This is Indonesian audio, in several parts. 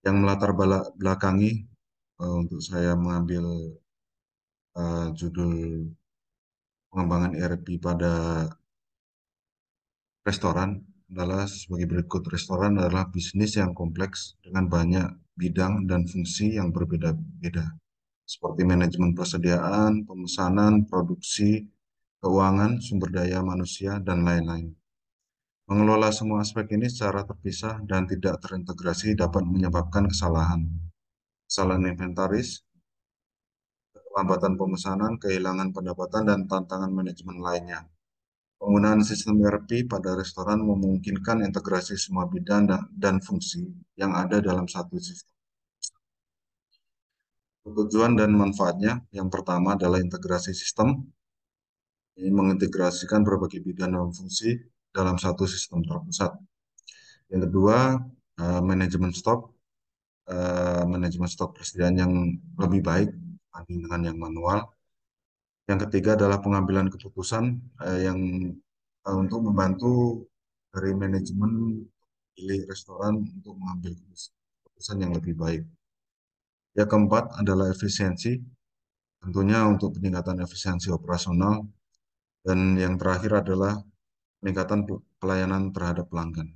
yang melatar belakangi untuk saya mengambil judul pengembangan ERP pada restoran adalah sebagai berikut. Restoran adalah bisnis yang kompleks dengan banyak bidang dan fungsi yang berbeda-beda, seperti manajemen persediaan, pemesanan, produksi, keuangan, sumber daya manusia, dan lain-lain. Mengelola semua aspek ini secara terpisah dan tidak terintegrasi dapat menyebabkan kesalahan. Kesalahan inventaris, keterlambatan pemesanan, kehilangan pendapatan, dan tantangan manajemen lainnya. Penggunaan sistem ERP pada restoran memungkinkan integrasi semua bidang dan fungsi yang ada dalam satu sistem. Tujuan dan manfaatnya, yang pertama adalah integrasi sistem, ini mengintegrasikan berbagai bidang dan fungsi dalam satu sistem terpusat. Yang kedua, manajemen stok persediaan yang lebih baik dibanding dengan yang manual. Yang ketiga adalah pengambilan keputusan yang untuk membantu dari manajemen pilih restoran untuk mengambil keputusan yang lebih baik. Yang keempat adalah efisiensi, tentunya untuk peningkatan efisiensi operasional. Dan yang terakhir adalah peningkatan pelayanan terhadap pelanggan.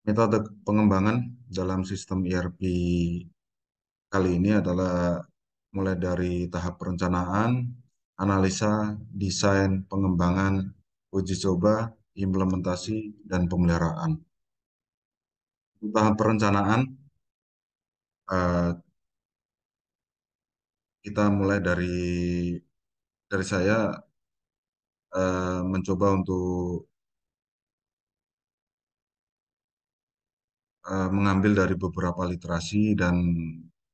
Metode pengembangan dalam sistem ERP kali ini adalah mulai dari tahap perencanaan, analisa, desain, pengembangan, uji coba, implementasi, dan pemeliharaan. Tahap perencanaan, eh, kita mulai dari saya mencoba untuk mengambil dari beberapa literasi dan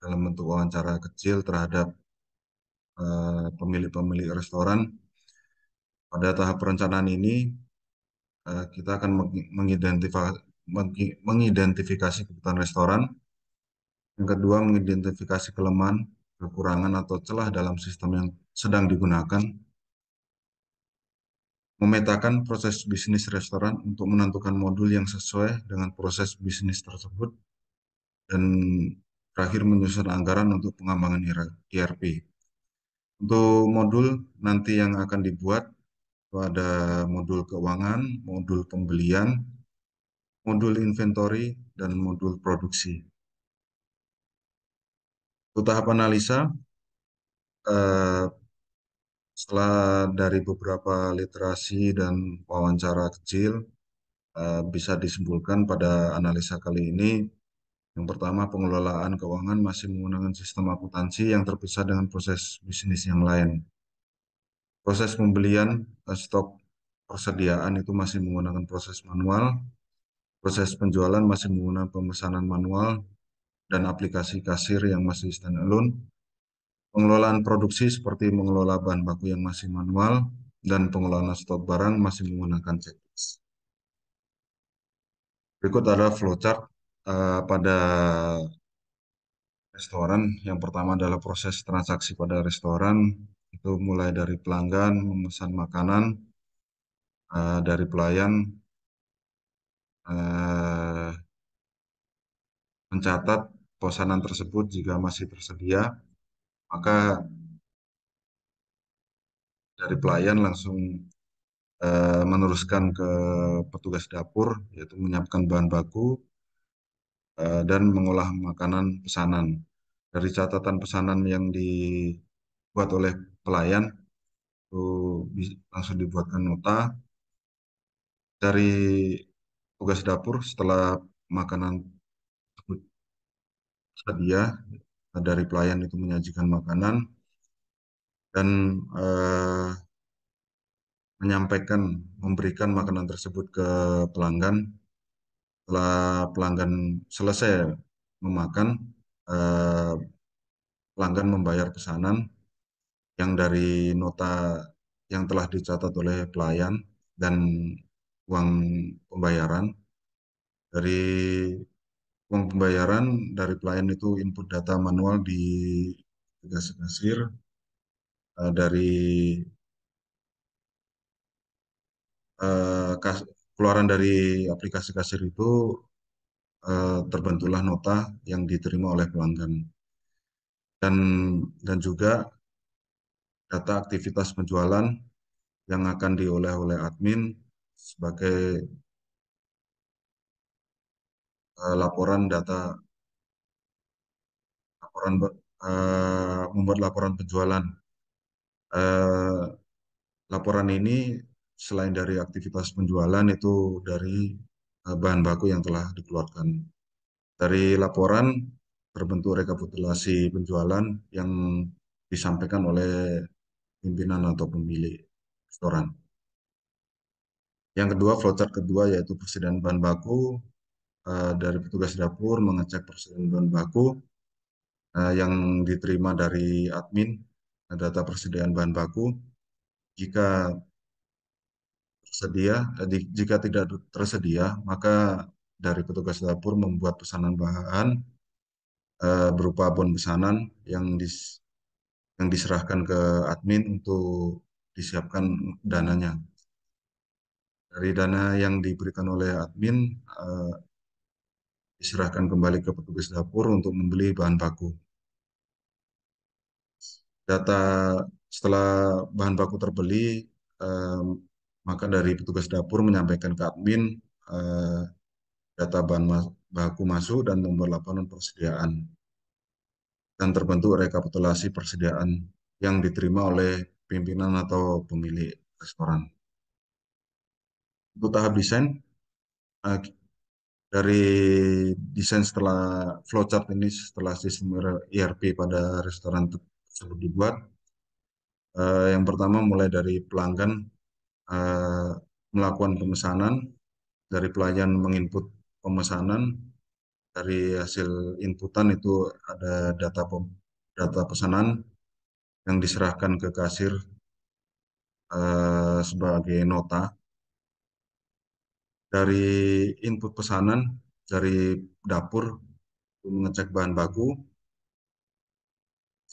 dalam bentuk wawancara kecil terhadap pemilik-pemilik restoran. Pada tahap perencanaan ini, kita akan mengidentifikasi kebutuhan restoran. Yang kedua, mengidentifikasi kelemahan, kekurangan, atau celah dalam sistem yang sedang digunakan. Memetakan proses bisnis restoran untuk menentukan modul yang sesuai dengan proses bisnis tersebut. Dan terakhir, menyusun anggaran untuk pengembangan ERP. Untuk modul nanti yang akan dibuat, itu ada modul keuangan, modul pembelian, modul inventory, dan modul produksi. Untuk tahap analisa, eh, setelah dari beberapa literasi dan wawancara kecil, bisa disimpulkan pada analisa kali ini. Yang pertama, pengelolaan keuangan masih menggunakan sistem akuntansi yang terpisah dengan proses bisnis yang lain. Proses pembelian stok persediaan itu masih menggunakan proses manual. Proses penjualan masih menggunakan pemesanan manual dan aplikasi kasir yang masih standalone. Pengelolaan produksi seperti mengelola bahan baku yang masih manual dan pengelolaan stok barang masih menggunakan checklist. Berikut ada flowchart pada restoran. Yang pertama adalah proses transaksi pada restoran. Itu mulai dari pelanggan memesan makanan, dari pelayan eh, mencatat pesanan tersebut jika masih tersedia, maka dari pelayan langsung meneruskan ke petugas dapur, yaitu menyiapkan bahan baku dan mengolah makanan pesanan. Dari catatan pesanan yang dibuat oleh pelayan, itu langsung dibuatkan nota. Dari tugas dapur, setelah makanan tersebut tersedia, dari pelayan itu menyajikan makanan dan menyampaikan, memberikan makanan tersebut ke pelanggan. Setelah pelanggan selesai memakan, eh, pelanggan membayar pesanan yang dari nota yang telah dicatat oleh pelayan dan uang pembayaran. Dari uang pembayaran dari pelayan itu input data manual di aplikasi kasir. Dari keluaran dari aplikasi kasir itu terbentuklah nota yang diterima oleh pelanggan. Dan juga data aktivitas penjualan yang akan diolah oleh admin sebagai laporan data, laporan membuat laporan penjualan. Eh, Laporan ini selain dari aktivitas penjualan itu dari bahan baku yang telah dikeluarkan. Dari laporan terbentuk rekapitulasi penjualan yang disampaikan oleh pimpinan atau pemilik restoran. Yang kedua, flowchart kedua yaitu persediaan bahan baku. Dari petugas dapur mengecek persediaan bahan baku yang diterima dari admin, data persediaan bahan baku. Jika tersedia, jika tidak tersedia, maka dari petugas dapur membuat pesanan bahan berupa bon pesanan yang diserahkan ke admin untuk disiapkan dananya. Dari dana yang diberikan oleh admin diserahkan kembali ke petugas dapur untuk membeli bahan baku. Data setelah bahan baku terbeli, eh, maka dari petugas dapur menyampaikan ke admin eh, data baku masuk dan nomor laporan persediaan, dan terbentuk rekapitulasi persediaan yang diterima oleh pimpinan atau pemilik restoran. Untuk tahap desain, eh, dari desain setelah flowchart ini, setelah sistem ERP pada restoran tersebut dibuat, yang pertama mulai dari pelanggan eh, melakukan pemesanan, dari pelayan menginput pemesanan, dari hasil inputan itu ada data pesanan yang diserahkan ke kasir sebagai nota. Dari input pesanan dari dapur mengecek bahan baku.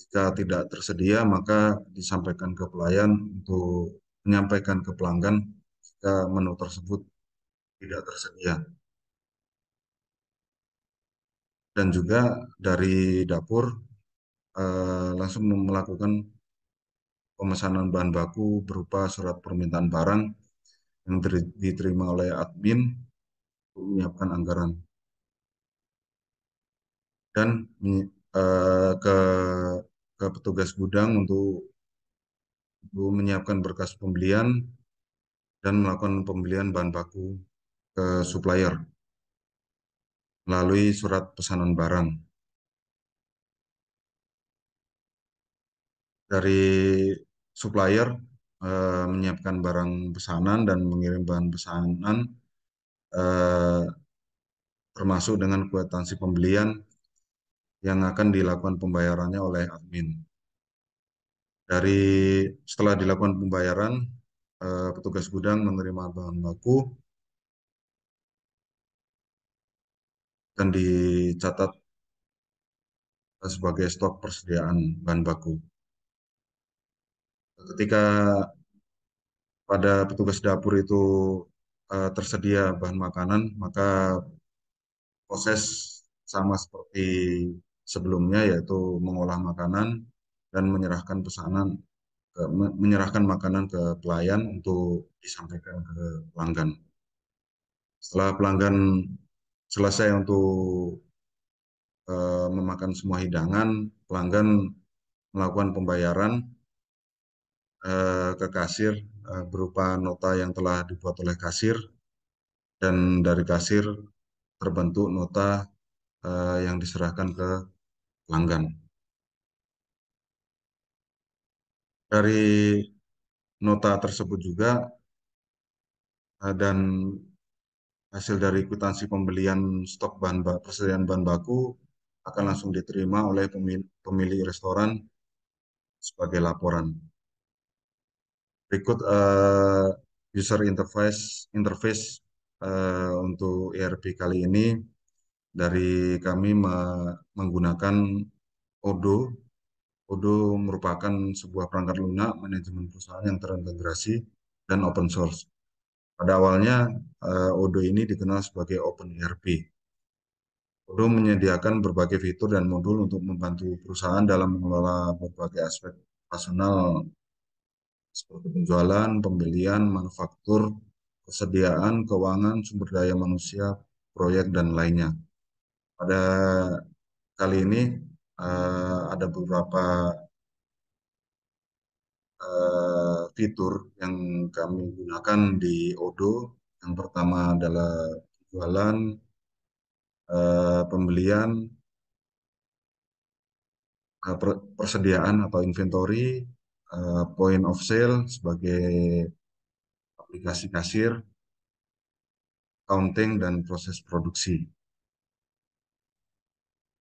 Jika tidak tersedia, maka disampaikan ke pelayan untuk menyampaikan ke pelanggan jika menu tersebut tidak tersedia. Dan juga dari dapur langsung melakukan pemesanan bahan baku berupa surat permintaan barang yang diterima oleh admin untuk menyiapkan anggaran. Dan ke petugas gudang untuk menyiapkan berkas pembelian dan melakukan pembelian bahan baku ke supplier melalui surat pesanan barang. Dari supplier menyiapkan barang pesanan dan mengirim bahan pesanan eh, termasuk dengan kwitansi pembelian yang akan dilakukan pembayarannya oleh admin. Dari setelah dilakukan pembayaran, petugas gudang menerima bahan baku dan dicatat sebagai stok persediaan bahan baku. Ketika pada petugas dapur itu tersedia bahan makanan, maka proses sama seperti sebelumnya, yaitu mengolah makanan dan menyerahkan makanan ke pelayan untuk disampaikan ke pelanggan. Setelah pelanggan selesai untuk memakan semua hidangan, pelanggan melakukan pembayaran ke kasir berupa nota yang telah dibuat oleh kasir, dan dari kasir terbentuk nota yang diserahkan ke pelanggan. Dari nota tersebut juga dan hasil dari kwitansi pembelian stok persediaan bahan baku akan langsung diterima oleh pemilik restoran sebagai laporan. Berikut user interface untuk ERP kali ini. Dari kami menggunakan Odoo. Odoo merupakan sebuah perangkat lunak manajemen perusahaan yang terintegrasi dan open source. Pada awalnya Odoo ini dikenal sebagai Open ERP. Odoo menyediakan berbagai fitur dan modul untuk membantu perusahaan dalam mengelola berbagai aspek operasional seperti penjualan, pembelian, manufaktur, persediaan, keuangan, sumber daya manusia, proyek, dan lainnya. Pada kali ini ada beberapa fitur yang kami gunakan di Odoo. Yang pertama adalah penjualan, pembelian, persediaan atau inventory, point of sale sebagai aplikasi kasir, counting, dan proses produksi.